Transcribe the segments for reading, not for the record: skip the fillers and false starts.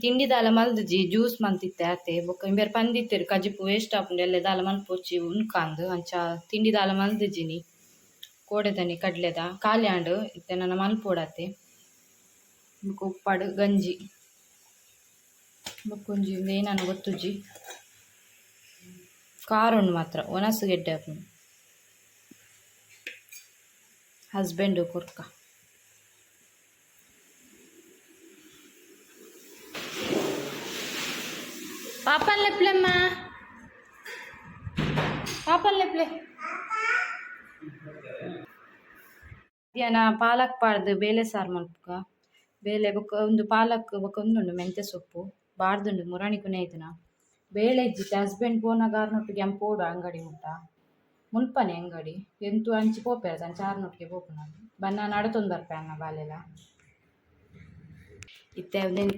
ತಿಂಡಿ ದಾಲ ಮಲ್ದಜಿ ಜ್ಯೂಸ್ ಮಂತಿತ್ತೆ ಆತೆ ಬೊಕ್ಕ ಇಂಬೇರ್ ಪಂದಿತ್ತೆರ್ ಕಜಿಪು ವೇಸ್ಟ್ ಆಪುಂಡು ಎಲ್ಲ ದಾಲ ಮಲ್ಪೊಚ್ಚಿ ಉನ್ಕಾಂದ್ ಅಂಚ ತಿಂಡಿ ದಾಲ ಮಲ್ದಜಿನಿ ಕೋಡೆದನಿ ಕಡ್ಲೆದ ಕಾಲ್ಯಾಂಡ್ ಇತ್ತೆ ನನ್ನ ಮಲ್ಪೋಡಾತೆ ಬೊಕ ಉಪ್ಪಾಡು ಗಂಜಿ ಬೊಕೊಂಜಿ ಏನನ ಗೊತ್ತುಜಿ ಕಾರುಂಡು ಮಾತ್ರ ಒನಸು ಗೆಡ್ಡೆ ಆಪುಂಡು ಹಸ್ಬೆಂಡು ಕೊರ್ಕ ಪಾಪನ್ ಲೆಪ್ಲೆಮ್ಮ ಪಾಪನ್ ಲೆಪ್ಲೆ ಮಧ್ಯಾಹ್ನ ಪಾಲಕ್ ಪಾಡ್ದು ಬೇಳೆ ಸಾರು ಮಲ್ಪುಗ ಬೇಳೆ ಬೊಕ ಒಂದು ಪಾಲಕ್ ಬೊಕ ಒಂದುಂಡು ಮೆಂತೆ ಸೊಪ್ಪು ಬಾರ್ದುಂಡು ಮುರಾಣಿ ಕುನೇಯ್ದನ ಬೇಳೆ ಇಜ್ಜಿತ್ತೆ ಹಸ್ಬೆಂಡ್ ಪೋನಾಗ ಆರ್ನೊಟ್ಟಿಗೆ ಅಮ್ಮ ಪೋಡು ಅಂಗಡಿ ಊಟ ಮುಲ್ಪನೆ ಅಂಗಡಿ ಎಂತು ಅಂಚಿ ಪೋಪೆರ ಅಂಚ ಆರ್ನೊಟ್ಟಿಗೆ ಪೋಪು ನಾನು ಬನ್ನ ನಡತೊಂದರ್ಪೆ ಅನ್ನ ಬಾಲೆಲ ಇತ್ತೆ ಒಂದೇನು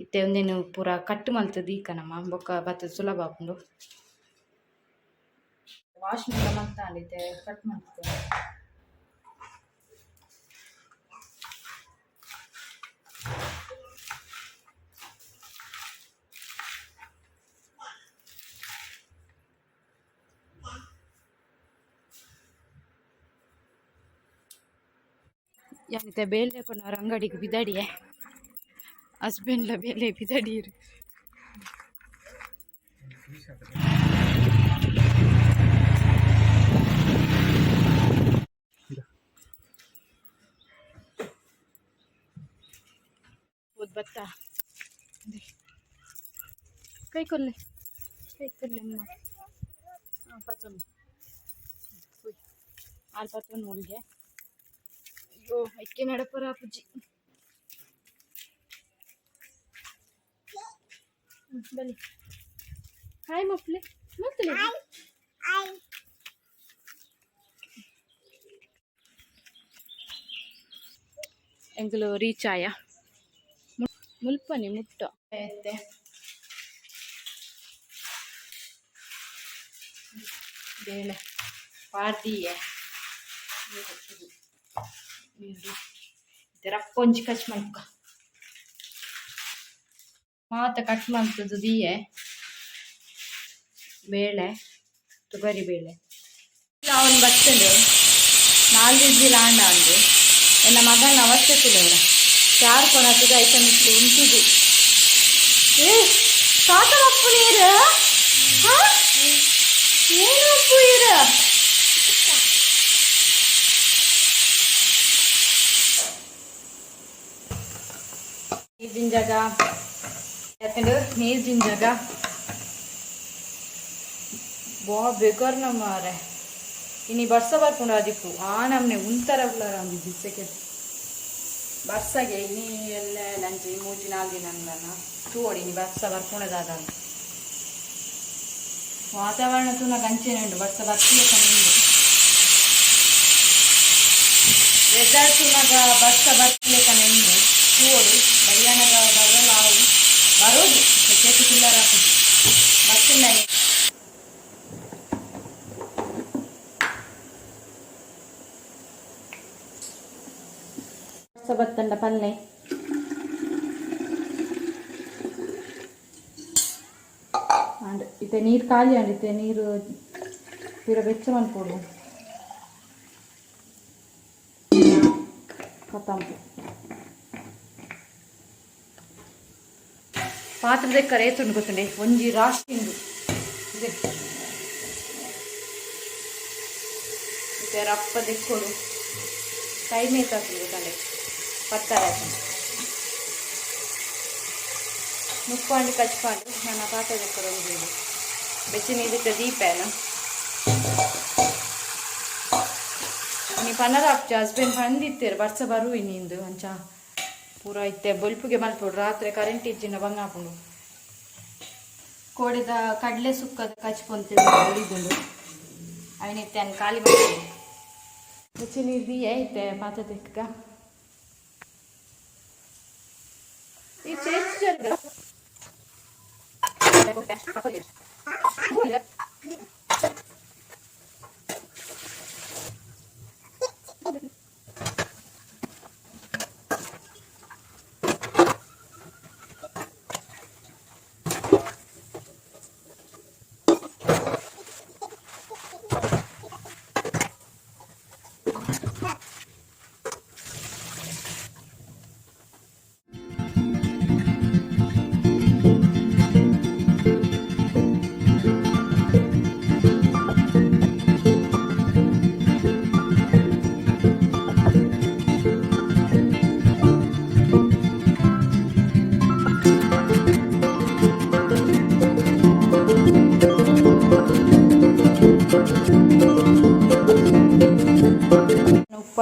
ಇತ್ತೆ ಒಂದೇನು ಪೂರ ಕಟ್ಟು ಮಲ್ತದ ಈಕನಮ್ಮ ಬೊಕ್ಕ ಬತ್ತದ ಸುಲಭ ಆಪುಂಡು ವಾಶ್ ಮಾಡ ಮಲ್ತಾಂಡಿತ್ತೆ ಕಟ್ ಮಾಡ್ತದೆ ಯಾನಿತ್ತೆ ಬೇಲೆ ಕೊನವ್ರ ಅಂಗಡಿಗೆ ಬಿದಡಿಯೇ ಹಸ್ಬೆಂಡ್ಲ ಬೇಲೆ ಬಿದಡೀರು ಭತ್ತ ಕೈ ಕೊಲ್ಲೆ ಅಮ್ಮ ಪತ್ತೊಂದು ಪತ್ತೊಂದು ಮುಲ್ಗೆ ಅಯ್ಯೋ ಅಕ್ಕಿ ನಡಪರ ಪೂಜಿ ಬಲಿ ಹಾಯ್ ಮಕ್ಕಳೇ ಮಕ್ಕಳೇ ಎಂಕುಲು ರೀಚ್ ಆಯ ಮುಲ್ಪನಿ ಮುಟ್ಟ ಐತೆ ಬೇಳೆ ಪಾರ್ದಿಯೇ ರಪ್ಪೊಂಜಿ ಕಚ್ ಮಲ್ಕ ಮಾತ ಕಟ್ ಮಾಡ್ತದ್ದು ದಿಯೆ ಬೇಳೆ ತುಗರಿ ಬೇಳೆ ಅವನು ಬರ್ತದೆ 4 ವಿಜಿಲ್ ಆಂಡ ಅಂದು ನನ್ನ ಮಗನ ಅವಶ್ಯಕಿಲ್ಲ ಅವರ ಚಾರು ಕೊಣತದ ಐಟಮ್ ಇತ್ತು ಉಂಟುದು ಸಾಕಪ್ಪ ನೀರು ಏನು ಉಪ್ಪು ಇರು ನೀರಿನ ಜಾಗ ಯಾಕಂದ್ರೆ ನೀರಿನ ಜಾಗ ಬಾ ಬೇಕಾರ ನಮ್ಮ ಮಾರೆ ಇನ್ನು ಬರ್ಸ ಬರ್ಕೊಂಡು ಅದಕ್ಕೂ ಆ ನಮ್ನೆ ಉಂತರ ಬಿಸಕ್ಕೆ ಬರ್ಸಗೆ ಇನ್ನಿ ಎಲ್ಲ ಲಂಚ್ 3-4 ದಿನ ಅಂದನ ತೋಡಿ ನೀ ಬರ್ಸ ಬರ್ಕೊಂಡದಾದ ವಾತಾವರಣ ತೂನ ಗಂಚೆನೆ ಉಂಟು ಬರ್ಸ ಬರ್ತಿಲ್ಲ ಉಂಟು ವೆದರ್ ತೂನಾಗ ಬರ್ಸ ಬರ್ತಿಲೇಕನೆ ಉಂಡು ತೋಡು ಬಯ್ಯಾನಗ ಬರಲ್ಲ ಅವು ಬರೋದು ಕೆಟ್ಟು ಚಿಲ್ಲರ ಬರ್ತಿಲ್ಲ ಬತ್ತಂಡ ಪಲ್ಲೆ ಇತ್ತೆ ನೀರು ಖಾಲಿ ಅಂಡಿತ್ತೆ ನೀರು ತೀರ ಬೆಚ್ಚ ಮಲ್ಪೋಡು ಕೊತ್ತಂಬರಿ ಪಾತ್ರದ ಕರೇತುಂಡು ಗೊತ್ತುಂಡೆ ಒಂಜಿ ರಾಶಿಂದು ಇದೆ ಮತ್ತೆ ರಪ್ಪ ದೆಕ್ಕೊಡು ಟೈಮ್ ಏತಾಗ್ತದೆ ಗೊತ್ತಂಡೆ ಪತ್ತಾರೆ ಮುಪ್ಪಾಂಡು ಕಚ್ಪಾಂಡು ನನ್ನ ಪಾತ್ರೆ ದೆಕ್ಕೊಡು ಒಂದು ಬೆಚ್ಚ ನೀರಿದ್ದ ದೀಪೇನ ನೀ ಪನ್ನರ ಹಾಕ್ಚ ಹಸ್ಬೆಂಡ್ ಬಂದಿತ್ತೇರು ಬರ್ಸ ಬರು ಇನ್ನಿಂದು ಅಂಚ ಪೂರ ಇತ್ತೆ ಬಲ್ಪುಗೆ ಮಲ್ಪೋಡು ರಾತ್ರಿ ಕರೆಂಟ್ ಇಜ್ಜಿನ ಬಂಗ ಹಾಕೊಂಡು ಕೋಡಿದ ಕಡಲೆ ಸುಕ್ಕದ ಕಚ್ಕೊಂತೇವೆ ಉಳಿದುಂಡು ಅವನಿತ್ತೆ ಅನ್ನು ಖಾಲಿ ಮಾಡ್ತೀನಿ ಹೆಚ್ಚು ನೀರು ದಿಯೇ ಐತೆ ಪಾತ್ರೆ ತೆಕ್ಕ ಈ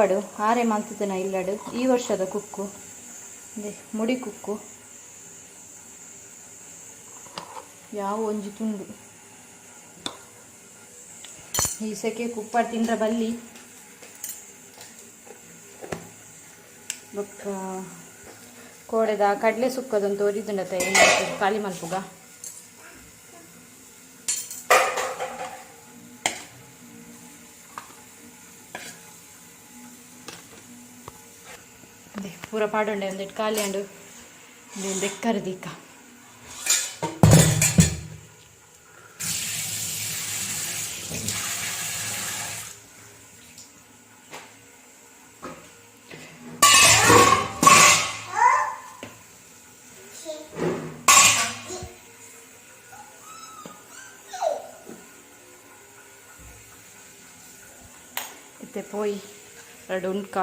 ಕುಪ್ಪಾಡು ಆರೆ ಮಲ್ತಿದ್ದೇನೆ ಇಲ್ಲಡು ಈ ವರ್ಷದ ಕುಕ್ಕು ಅದೇ ಮುಡಿ ಕುಕ್ಕು ಯಾವ ಒಂಜಿ ತುಂಡು ಈ ಸೆಕೆ ಕುಪ್ಪಾಡು ತಿಂದ್ರ ಬಲ್ಲಿ ಬೊಕ್ಕ ಕೋಡೆದ ಕಡಲೆ ಸುಕ್ಕದಂತ ಒರಿದುಂಡತ ಖಾಲಿ ಮಲ್ಪುಗ ಪೂರ ಪಾಡೊಂಡೆ ಒಂದಿಟ್ಟು ಖಾಲಿ ಅಂಡು ಬೆಕ್ಕರದೀಕ ಇತ್ತೆ ಪೋಯಿ ಎರಡು ಉಂಡ್ಕ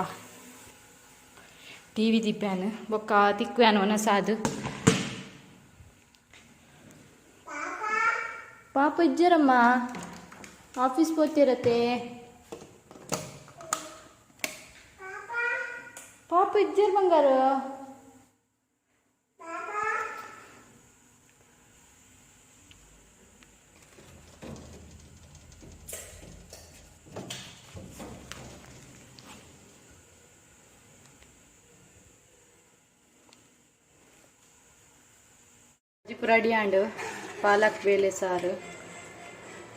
ಟಿವಿ ದಿಪ್ಪ್ಯಾನು ಬೊಕ್ಕ ತಿಕ್ವ್ಯಾನು ಒನಸಾದು ಪಾಪ ಇಜ್ಜರಮ್ಮ ಆಫೀಸ್ ಪೋತಿರತ್ತೆ ಪಾಪ ಇಜ್ಜರ್ ಬಂಗಾರು ರೆಡಿ ಆಂಡು ಪಾಲಕ್ ಬೇಳೆ ಸಾರು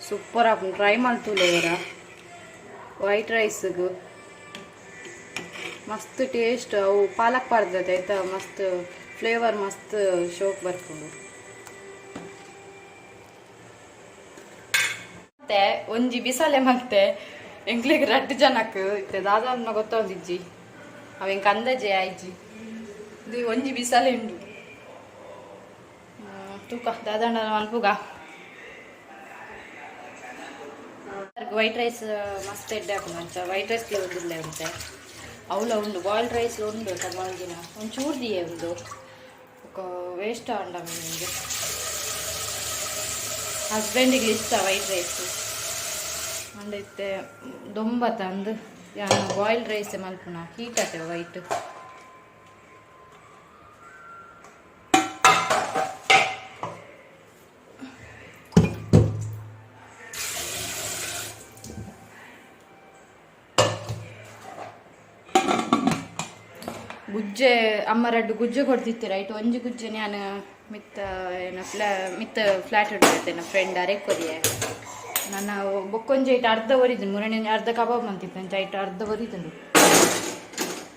ಸೂಪರ್ ಆಪುಂಡು ಟ್ರೈ ಮಲ್ತುಲೆರ ವೈಟ್ ರೈಸ್ಗು ಮಸ್ತ್ ಟೇಸ್ಟ್ ಅವು ಪಾಲಕ್ ಪಾರ್ದತೆ ಆಯ್ತಾ ಮಸ್ತ್ ಫ್ಲೇವರ್ ಮಸ್ತ್ ಶೋಕ್ ಬರ್ಕೊಂಡು ಮತ್ತೆ ಒಂಜಿ ಬಿಸಾಲೆ ಮತ್ತೆ ಎಂಕ್ಲಿಗೆ 2 ಜನಕ್ಕೆ ಇತ್ತೆ ದಾದಾನ ಗೊತ್ತೊಂದಿಜ್ಜಿ ಅವೆಂಕ ಅಂದಾಜೆ ಆಯ್ಜಿ ಇದು ಒಂಜಿ ಬಿಸಾಲೆ ಉಂಡು ತೂಕ ದಾದಾಂಡ ಮಲ್ಪುಗ ವೈಟ್ ರೈಸ್ ಮಸ್ತ್ ಎಡ್ಡೆ ಹಾಕೊಂಡು ಅಂತ ವೈಟ್ ರೈಸ್ಗೆ ಒಂದಿಲ್ಲ ಉಂಟೆ ಅವಳ ಉಂಡು ಬಾಯ್ಲ್ಡ್ ರೈಸ್ ಉಂಡು ತಗೊಂಡಿನ ಒಂಚೂರು ದಿಯೇ ಉಂಡು ವೇಸ್ಟ್ ಅಂಡ ನಿಮಗೆ ಹಸ್ಬೆಂಡಿಗೆ ಇಷ್ಟ ವೈಟ್ ರೈಸ್ ಅಂಡೈತೆ ದೊಂಬ ತಂದು ಬಾಯ್ಲ್ಡ್ ರೈಸ್ ಮಲ್ಪುನ ಹೀಟ್ ಆತೇವೆ ವೈಟ್ ಗುಜ್ಜೆ ಅಮ್ಮ 2 ಗುಜ್ಜೆ ಕೊಡ್ತಿತ್ತೀರ ಇಟ್ಟು ಒಂಜಿ ಗುಜ್ಜೆ ನಾನು ಮಿತ್ತ ಮಿತ್ತ ಫ್ಲ್ಯಾಟ್ ಹೊಡಿತೆ ನನ್ನ ಫ್ರೆಂಡ್ ಅರೆಕೊರಿಯೆ ನನ್ನ ಬೊಕ್ಕೊಂಜಿ ಇಟ್ಟು ಅರ್ಧ ಒರಿದನು ಮುರಣೆ ಅರ್ಧ ಕಬಾಬ್ ಅಂತಿತ್ತು ಅಂತ ಇಟ್ಟು ಅರ್ಧ ಒರಿದನು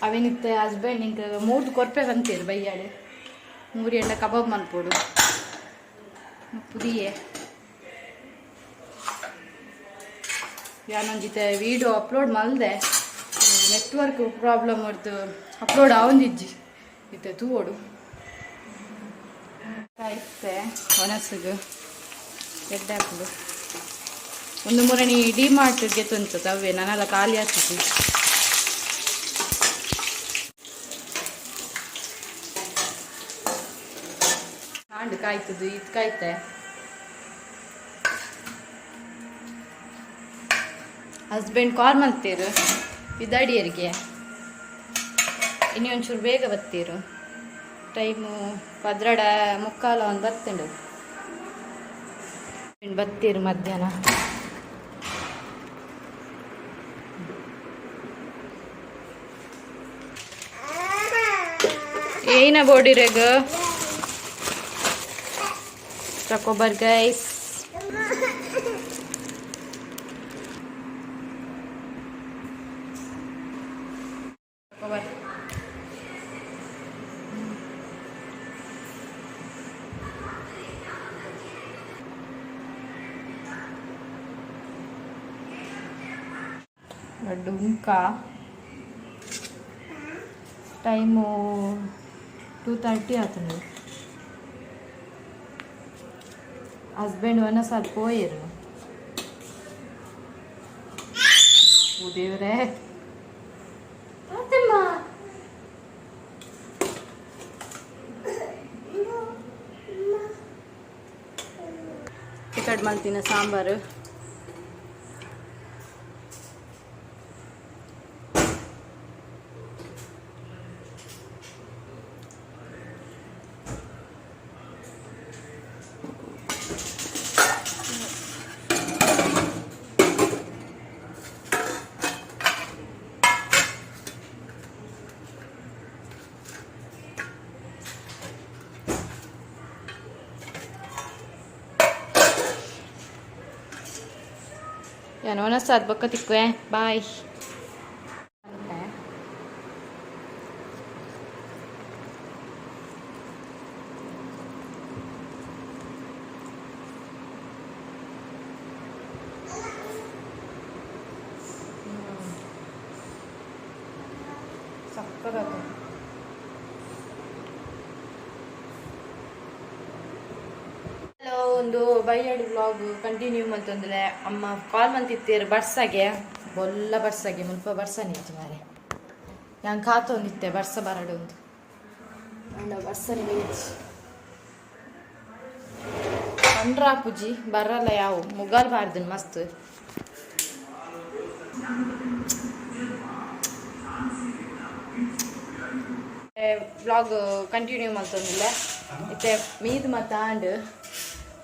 ಅವೇನಿತ್ತು ಹಸ್ಬೆಂಡ್ ನಿಂಗೆ 3 ಕೊರ್ಪೆ ಬಂತೀರು ಬೈಯಾಡೆ 3 ಎಂಡ ಕಬಾಬ್ ಮಲ್ಪೋಡು ಪುದಿಯೇ ಯಾನೊಂಜಿತೆ ವಿಡಿಯೋ ಅಪ್ಲೋಡ್ ಮಲ್ದೆ ನೆಟ್ವರ್ಕ್ ಪ್ರಾಬ್ಲಮ್ ಹೊರತು ಅಪ್ಲೋಡ್ ಆವಂದಿಜ್ಜಿ ಇತ್ತೆ ತೂವೋಡು ಕಾಯ್ತೆ ಒಣಸಗು ಎಡ್ಡೆ ಹಾಕೋದು ಒಂದು ಮುರಣಿ ಡಿಮಾರ್ಟ್ಗೆ ತುಂತು ತವ್ವೆ ನಾನೆಲ್ಲ ಖಾಲಿ ಆಗ್ತದೆ ಹಾಂಡು ಕಾಯ್ತದು ಇದು ಕಾಯ್ತೆ ಹಸ್ಬೆಂಡ್ ಕಾಲ್ ಮಾಡ್ತೀರು ಇದಡಿಯರಿಗೆ ಇನ್ನೊಂಚೂರು ಬೇಗ ಬತ್ತೀರು ಟೈಮು 12:45 ಒಂದು ಬತ್ತುಂಡು ಬತ್ತೀರು ಮಧ್ಯಾಹ್ನ ಏನ ಬೋಡಿರೆಗ ಚಕೋಬರ್ ಗೈಸ್ ಡುಂಕ ಟೈಮು 2:30 ಆತಂಡು ಹಸ್ಬೆಂಡ್ ಒಂದೊಂದ್ಸಲ ಪೋಯಿರು ದೇವ್ರೆ ಚಿಕನ್ ಮಾಡ್ತೀನಿ sambar Ya no saat baka tikwe. Bye. ಸಕ್ಕತ್ತಾಗಿ ಹಲೋ ಒಂದು ಬೈಯಡ್ ವ್ಲಾಗ್ ಕಂಟಿನ್ಯೂ ಅಂತಂದ್ರೆ ಅಮ್ಮ ಕಾಲ್ ಮಂತಿತ್ತೇರು ಬರ್ಸಾಗೆ ಬೊಲ್ಲ ಬರ್ಸಾಗೆ ಮುಲ್ಪ ಬರ್ಸ ನಿಂತು ಮಾರೆ ನಾನು ಕಾತೊಂದಿತ್ತೆ ಬರ್ಸ ಬರಡು ಒಂದು ಅಂಡ ಬರ್ಸನೆ ಬೇಚಿ ಅಂಡ್ರಾ ಪೂಜಿ ಬರಲ್ಲ ಯಾವ ಮುಗಾಲ್ ಬಾರ್ದು ಮಸ್ತ್ ವ್ಲಾಗ್ ಕಂಟಿನ್ಯೂ ಮಾಡ್ತಂದಿಲ್ಲ ಇತ್ತೆ ಮೀದು ಮಾತಾಂಡು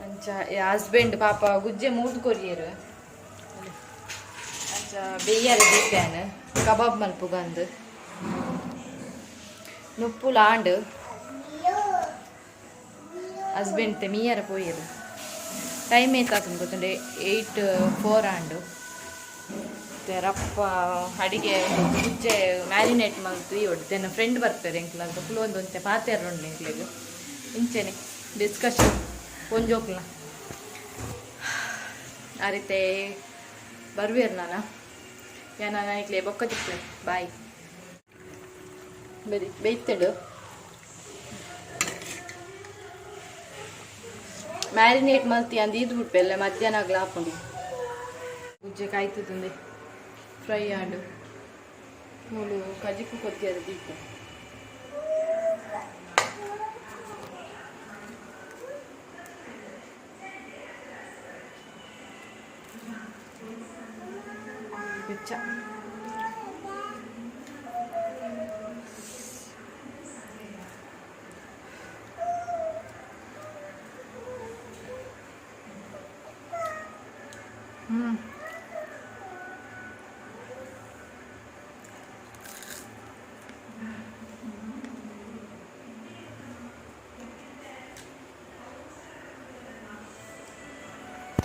ಅಂಚ ಹಸ್ಬೆಂಡ್ ಪಾಪ ಗುಜ್ಜೆ ಮೂದು ಕೊರಿಯರು ಅಂಚ ಬೇಯ್ಯರ ದೀಪ್ಯಾನ್ ಕಬಾಬ್ ಮಲ್ಪುಗಂದು ನುಪ್ಪುಲ ಆಂಡು ಹಸ್ಬೆಂಡ್ ತೆ ಮೀಯರ ಪೋಯರು ಟೈಮ್ ಏತಾತಂದು ಗೊತ್ತುಂಡೆ 8:04 ಆಂಡು ರಪ್ಪ ಅಡಿಗೆ ಗುಜ್ಜೆ ಮ್ಯಾರಿನೇಟ್ ಮಾಡ್ತು ಹೊಡ್ದು ನನ್ನ ಫ್ರೆಂಡ್ ಬರ್ತಾರೆ ಎಂಕ್ಲ ಅಂತ ಫುಲ್ ಒಂದೊಂತೆ ಪಾತ್ರೆ ಉಂಡು ಎಂಕ್ಲಿಗೆ ಇಂಚೆನೆ ಡಿಸ್ಕಷನ್ ಒಂಜೋಕ್ಲ ಆ ರೀತಿ ಬರ್ವೇರು ನಾನು ನಾನು ಎಂಕ್ಲೆ ಬೊಕ್ಕ ತಿಕ್ಲೆ ಬಾಯ್ ಬರೀ ಬೇಯ್ತಡು ಮ್ಯಾರಿನೇಟ್ ಮಲ್ತಿ ಅಂದು ಇದು ಬಿಟ್ಪೆಲ್ಲ ಮಧ್ಯಾಹ್ನ ಆಗ್ಲ ಹಾಕೊಂಡು ಗುಜ್ಜೆ ಕಾಯ್ತದೆ ಫ್ರೈ ಆಂಡು ಮೂಲು ಕಜಿಕು ಕೊತ್ತಿಯದ ದೀಪ ಬೆಚ್ಚ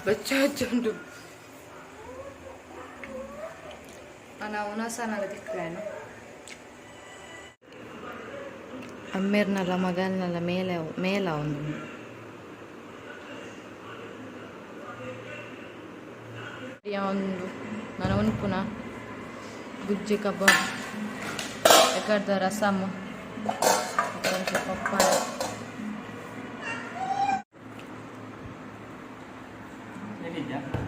ಬೆಚ್ಚ ಹಚ್ಚುಂಡು ನಾನು ಉನಸನಾಗ ತಿಕ್ಕೇನು ಅಮ್ಮೇರ್ನಲ್ಲ ಮಗನಲ್ಲ ಮೇಲ ಒಂದು ಒಂದು ನಾನು ಉನ್ಪುನ ಗುಜ್ಜಿ ಕಬಾಬ್ ಎಕಡ್ದ ರಸಮ್ ಕೊಂಚ ಪಪ್ಪಾಯ Ini ya.